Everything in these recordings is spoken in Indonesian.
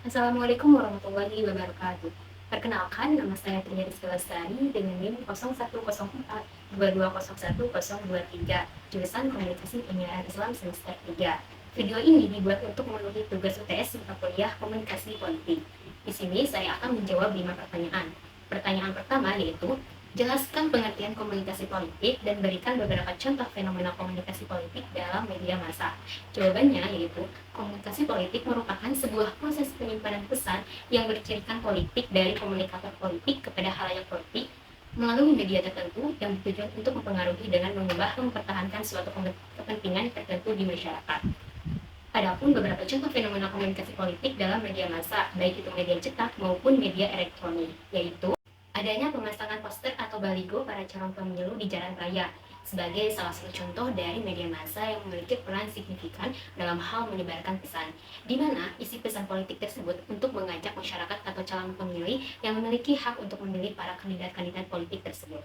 Assalamualaikum warahmatullahi wabarakatuh. Perkenalkan, nama saya Tria Rizky Lestari dengan NIM 010422010023, jurusan Komunikasi Penyiaran Islam semester 3. Video ini dibuat untuk memenuhi tugas UTS mata kuliah Komunikasi Politik. Di sini saya akan menjawab 5 pertanyaan. Pertanyaan pertama yaitu, jelaskan pengertian komunikasi politik dan berikan beberapa contoh fenomena komunikasi politik dalam media massa. Jawabannya yaitu, komunikasi politik merupakan sebuah proses penyimpanan pesan yang bercirikan politik dari komunikator politik kepada halayak politik melalui media tertentu yang bertujuan untuk mempengaruhi dengan mengubah mempertahankan suatu kepentingan tertentu di masyarakat. Adapun beberapa contoh fenomena komunikasi politik dalam media massa, baik itu media cetak maupun media elektronik, yaitu adanya pemasangan poster atau baligo para calon pemilu di jalan raya sebagai salah satu contoh dari media massa yang memiliki peran signifikan dalam hal menyebarkan pesan, di mana isi pesan politik tersebut untuk mengajak masyarakat atau calon pemilih yang memiliki hak untuk memilih para kandidat-kandidat politik tersebut.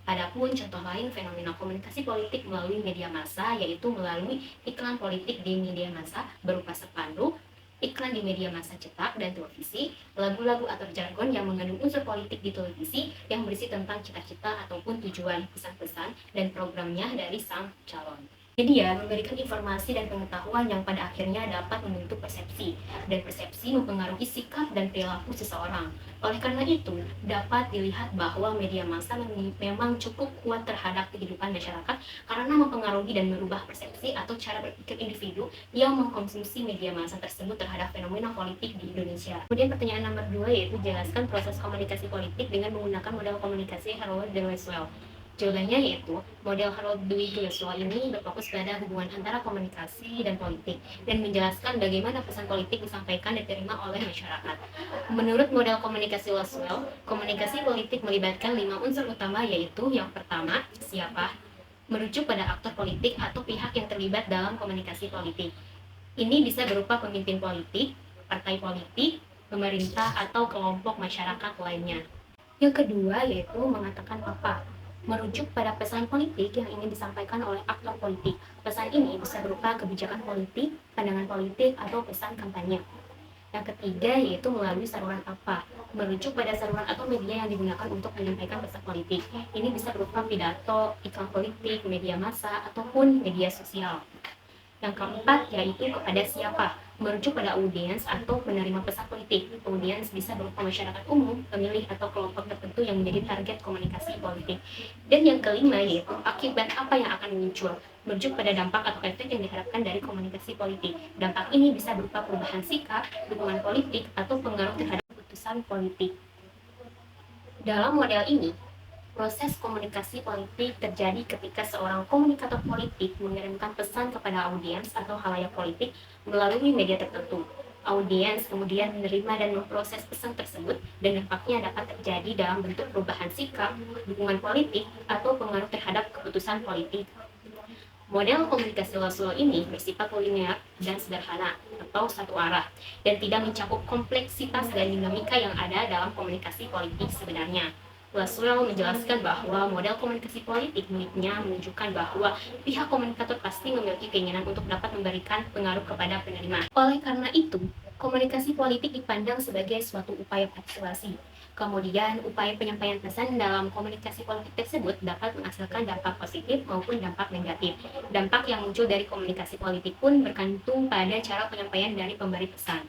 Adapun contoh lain fenomena komunikasi politik melalui media massa yaitu melalui iklan politik di media massa berupa spanduk, iklan di media massa cetak dan televisi, lagu-lagu atau jargon yang mengandung unsur politik di televisi yang berisi tentang cita-cita ataupun tujuan, pesan-pesan, dan programnya dari sang calon. Media memberikan informasi dan pengetahuan yang pada akhirnya dapat membentuk persepsi, dan persepsi mempengaruhi sikap dan perilaku seseorang. Oleh karena itu, dapat dilihat bahwa media massa memang cukup kuat terhadap kehidupan masyarakat karena mempengaruhi dan merubah persepsi atau cara berpikir individu yang mengkonsumsi media massa tersebut terhadap fenomena politik di Indonesia. Kemudian pertanyaan nomor 2 yaitu jelaskan proses komunikasi politik dengan menggunakan model komunikasi Harold de Lasswell. Jawabannya yaitu, model Harold Dewey Lasswell ini berfokus pada hubungan antara komunikasi dan politik dan menjelaskan bagaimana pesan politik disampaikan dan diterima oleh masyarakat. Menurut model komunikasi Lasswell, komunikasi politik melibatkan 5 unsur utama yaitu yang pertama, siapa, merujuk pada aktor politik atau pihak yang terlibat dalam komunikasi politik. Ini bisa berupa pemimpin politik, partai politik, pemerintah, atau kelompok masyarakat lainnya. Yang kedua yaitu mengatakan apa, merujuk pada pesan politik yang ingin disampaikan oleh aktor politik. Pesan ini bisa berupa kebijakan politik, pandangan politik, atau pesan kampanye. Yang ketiga yaitu melalui saluran apa, merujuk pada saluran atau media yang digunakan untuk menyampaikan pesan politik. Ini bisa berupa pidato, iklan politik, media massa, ataupun media sosial. Yang keempat yaitu kepada siapa, merujuk pada audiens atau penerima pesan politik. Audiens bisa berupa masyarakat umum, pemilih, atau kelompok tertentu yang menjadi target komunikasi politik. Dan yang kelima yaitu akibat apa yang akan muncul, merujuk pada dampak atau efek yang diharapkan dari komunikasi politik. Dampak ini bisa berupa perubahan sikap, dukungan politik, atau pengaruh terhadap keputusan politik. Dalam model ini, proses komunikasi politik terjadi ketika seorang komunikator politik mengirimkan pesan kepada audiens atau halayak politik melalui media tertentu. Audiens kemudian menerima dan memproses pesan tersebut dan dampaknya dapat terjadi dalam bentuk perubahan sikap, dukungan politik, atau pengaruh terhadap keputusan politik. Model komunikasi Lasswell ini bersifat linear dan sederhana atau satu arah dan tidak mencakup kompleksitas dan dinamika yang ada dalam komunikasi politik sebenarnya. Lasswell menjelaskan bahwa model komunikasi politik miliknya menunjukkan bahwa pihak komunikator pasti memiliki keinginan untuk dapat memberikan pengaruh kepada penerima. Oleh karena itu, komunikasi politik dipandang sebagai suatu upaya persuasi. Kemudian, upaya penyampaian pesan dalam komunikasi politik tersebut dapat menghasilkan dampak positif maupun dampak negatif. Dampak yang muncul dari komunikasi politik pun bergantung pada cara penyampaian dari pemberi pesan.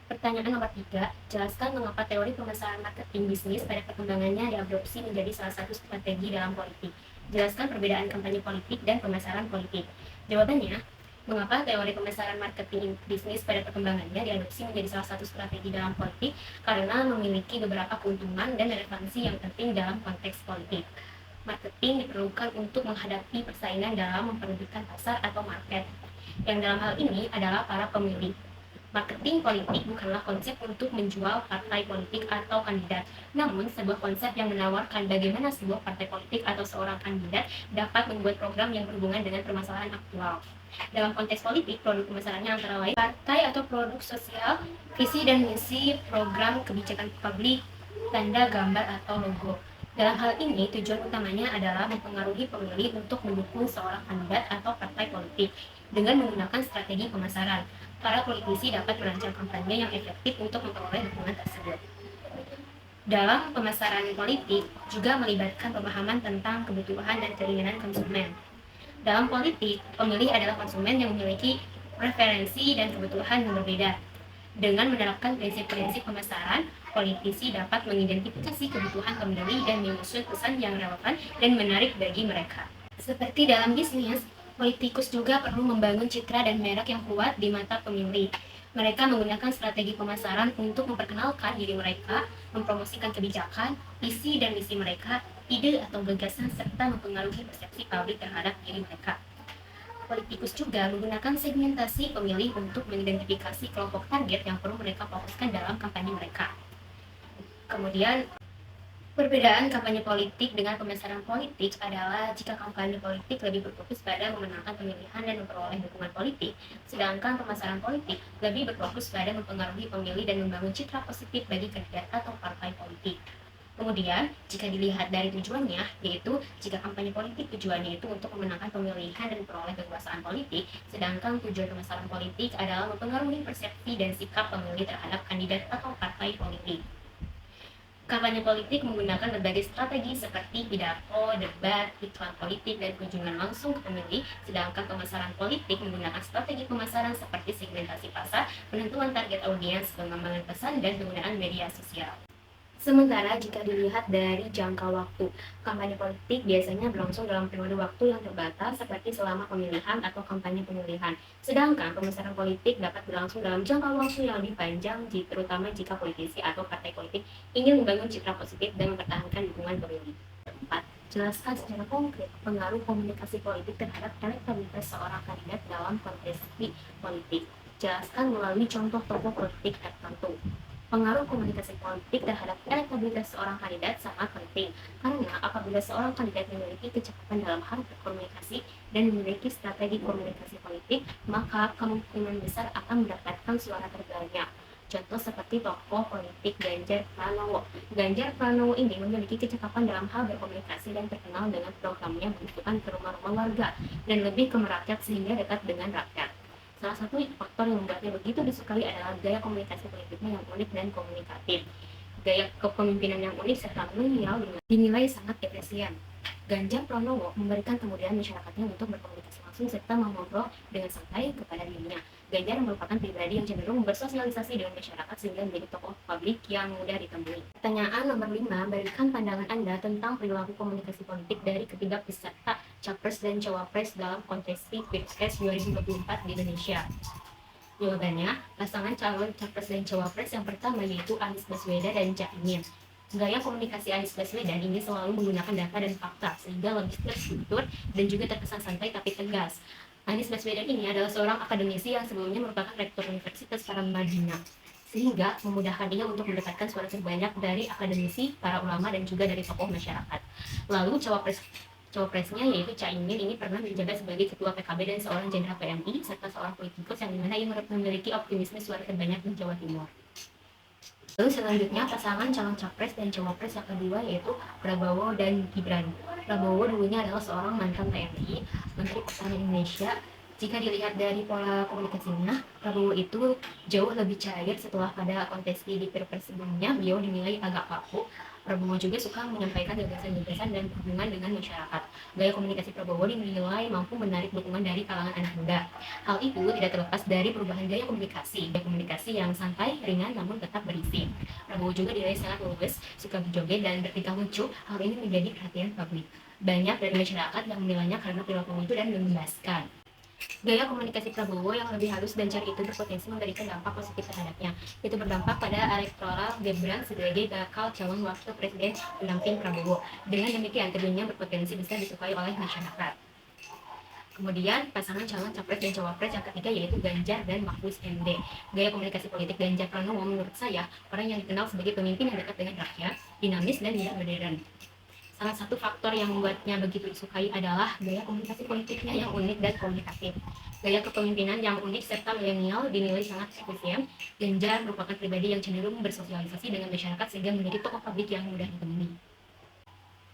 Pertanyaan nomor 3, jelaskan mengapa teori pemasaran marketing bisnis pada perkembangannya diadopsi menjadi salah satu strategi dalam politik. Jelaskan perbedaan kampanye politik dan pemasaran politik. Jawabannya, mengapa teori pemasaran marketing bisnis pada perkembangannya diadopsi menjadi salah satu strategi dalam politik? Karena memiliki beberapa keuntungan dan relevansi yang penting dalam konteks politik. Marketing diperlukan untuk menghadapi persaingan dalam memperebutkan pasar atau market, yang dalam hal ini adalah para pemilih. Marketing politik bukanlah konsep untuk menjual partai politik atau kandidat, namun sebuah konsep yang menawarkan bagaimana sebuah partai politik atau seorang kandidat dapat membuat program yang berhubungan dengan permasalahan aktual. Dalam konteks politik, produk pemasarannya antara lain partai atau produk sosial, visi dan misi, program kebijakan publik, tanda gambar atau logo. Dalam hal ini, tujuan utamanya adalah mempengaruhi pemilih untuk mendukung seorang kandidat atau partai politik dengan menggunakan strategi pemasaran. para politisi dapat merancang kampanye yang efektif untuk memperoleh dukungan tersebut. Dalam pemasaran politik juga melibatkan pemahaman tentang kebutuhan dan keinginan konsumen. Dalam politik, pemilih adalah konsumen yang memiliki preferensi dan kebutuhan yang berbeda. Dengan menerapkan prinsip-prinsip pemasaran, politisi dapat mengidentifikasi kebutuhan pemilih dan menyusun pesan yang relevan dan menarik bagi mereka. Seperti dalam bisnis, politikus juga perlu membangun citra dan merek yang kuat di mata pemilih. Mereka menggunakan strategi pemasaran untuk memperkenalkan diri mereka, mempromosikan kebijakan, isi dan misi mereka, ide atau gagasan, serta mempengaruhi persepsi publik terhadap diri mereka. Politikus juga menggunakan segmentasi pemilih untuk mengidentifikasi kelompok target yang perlu mereka fokuskan dalam kampanye mereka. Kemudian, perbedaan kampanye politik dengan pemasaran politik adalah jika kampanye politik lebih berfokus pada memenangkan pemilihan dan memperoleh dukungan politik, sedangkan pemasaran politik lebih berfokus pada mempengaruhi pemilih dan membangun citra positif bagi kandidat atau partai politik. Kemudian, jika dilihat dari tujuannya, yaitu jika kampanye politik tujuannya itu untuk memenangkan pemilihan dan memperoleh kekuasaan politik, sedangkan tujuan pemasaran politik adalah mempengaruhi persepsi dan sikap pemilih terhadap kandidat atau partai politik. Kampanye politik menggunakan berbagai strategi seperti pidato, debat, iklan politik, dan kunjungan langsung ke pemilih, sedangkan pemasaran politik menggunakan strategi pemasaran seperti segmentasi pasar, penentuan target audiens, pengembangan pesan, dan penggunaan media sosial. Sementara jika dilihat dari jangka waktu, kampanye politik biasanya berlangsung dalam periode waktu yang terbatas seperti selama pemilihan atau kampanye pemilihan. Sedangkan pemasaran politik dapat berlangsung dalam jangka waktu yang lebih panjang, terutama jika politisi atau partai politik ingin membangun citra positif dan mempertahankan dukungan pemilih. 4. Jelaskan secara konkret pengaruh komunikasi politik terhadap elektabilitas seorang kandidat dalam kontestasi politik. Jelaskan melalui contoh tokoh politik tertentu. Pengaruh komunikasi politik terhadap elektabilitas seorang kandidat sangat penting, karena apabila seorang kandidat memiliki kecakapan dalam hal berkomunikasi dan memiliki strategi komunikasi politik, maka kemungkinan besar akan mendapatkan suara terbanyak. Contoh seperti tokoh politik Ganjar Pranowo. Ganjar Pranowo ini memiliki kecakapan dalam hal berkomunikasi dan terkenal dengan programnya belusukan ke rumah-rumah warga dan lebih ke merakyat sehingga dekat dengan rakyat. Salah satu faktor yang membuatnya begitu disukai adalah gaya komunikasi politiknya yang unik dan komunikatif. Gaya kepemimpinan yang unik serta milenial dinilai sangat efisien. Ganjar Pranowo memberikan kemudahan masyarakatnya untuk berkomunikasi langsung serta mengobrol dengan santai kepada dirinya. Ganjar merupakan pribadi yang cenderung bersosialisasi dengan masyarakat sehingga menjadi tokoh publik yang mudah ditemui. Pertanyaan nomor 5, berikan pandangan Anda tentang perilaku komunikasi politik dari ketiga peserta Capres dan Cawapres dalam kontestasi Pilpres 2024 di Indonesia. Jawabannya, pasangan calon Capres dan Cawapres yang pertama yaitu Anies Baswedan dan Caimin. Gaya komunikasi Anies Baswedan ini selalu menggunakan data dan fakta sehingga lebih terstruktur dan juga terkesan santai tapi tegas. Anies Baswedan ini adalah seorang akademisi yang sebelumnya merupakan rektor Universitas Paramadina, sehingga memudahkan dia untuk mendapatkan suara terbanyak dari akademisi, para ulama, dan juga dari tokoh masyarakat. Lalu cawapresnya yaitu Caimin ini pernah menjabat sebagai ketua PKB dan seorang jenderal PMI serta seorang politikus yang dimana ia memiliki optimisme suara terbanyak di Jawa Timur. Lalu selanjutnya pasangan calon capres dan cawapres yang kedua yaitu Prabowo dan Gibran. Prabowo dulunya adalah seorang mantan TNI, Menteri Pertahanan Indonesia. Jika dilihat dari pola komunikasinya, Prabowo itu jauh lebih cair setelah pada kontestasi di Pilpres sebelumnya, beliau dinilai agak kaku. Prabowo juga suka menyampaikan gagasan-gagasan dan hubungan dengan masyarakat. Gaya komunikasi Prabowo dinilai mampu menarik dukungan dari kalangan anak muda. Hal itu tidak terlepas dari perubahan gaya komunikasi yang santai, ringan, namun tetap berisi. Prabowo juga dinilai sangat luwes, suka berjoget dan bertingkah lucu. Hal ini menjadi perhatian publik. Banyak dari masyarakat yang menilainya karena perilaku lucu dan membebaskan. Gaya komunikasi Prabowo yang lebih halus dan cair itu berpotensi memberikan dampak positif terhadapnya. Itu berdampak pada elektoral Gibran sebagai bakal calon wakil presiden pendamping Prabowo. Dengan demikian, keduanya berpotensi besar disukai oleh masyarakat. Kemudian pasangan calon capres dan cawapres yang ketiga yaitu Ganjar dan Mahfud MD. Gaya komunikasi politik Ganjar Pranowo menurut saya orang yang dikenal sebagai pemimpin yang dekat dengan rakyat, dinamis dan tidak modern. Salah satu faktor yang membuatnya begitu disukai adalah gaya komunikasi politiknya yang unik dan komunikatif. Gaya kepemimpinan yang unik serta milenial dinilai sangat efisien. Ganjar merupakan pribadi yang cenderung bersosialisasi dengan masyarakat sehingga menjadi tokoh publik yang mudah ditemui.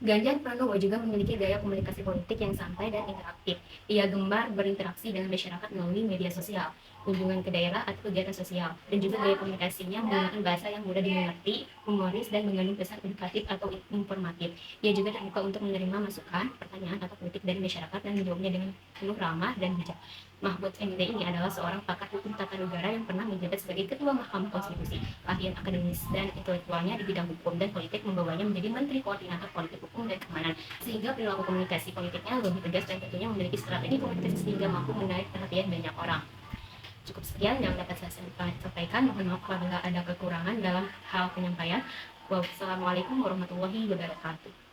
Ganjar Pranowo juga memiliki gaya komunikasi politik yang santai dan interaktif. Ia gemar berinteraksi dengan masyarakat melalui media sosial. kunjungan ke daerah atau kegiatan sosial, dan juga gaya komunikasinya menggunakan bahasa yang mudah dimengerti, humoris, dan mengandung pesan edukatif atau informatif. Ia juga terbuka untuk menerima masukan, pertanyaan, atau kritik dari masyarakat dan menjawabnya dengan penuh ramah dan bijak. Mahfud MD ini adalah seorang pakar hukum tata negara yang pernah menjabat sebagai Ketua Mahkamah Konstitusi. Keahlian akademis dan intelektualnya di bidang hukum dan politik membawanya menjadi Menteri Koordinator Politik Hukum dan Keamanan, sehingga perilaku komunikasi politiknya lebih tegas dan tentunya memiliki strategi komunikasi sehingga mampu menarik perhatian banyak orang. Cukup sekian yang dapat saya sampaikan. Mohon maaf apabila ada kekurangan dalam hal penyampaian. Wassalamualaikum warahmatullahi wabarakatuh.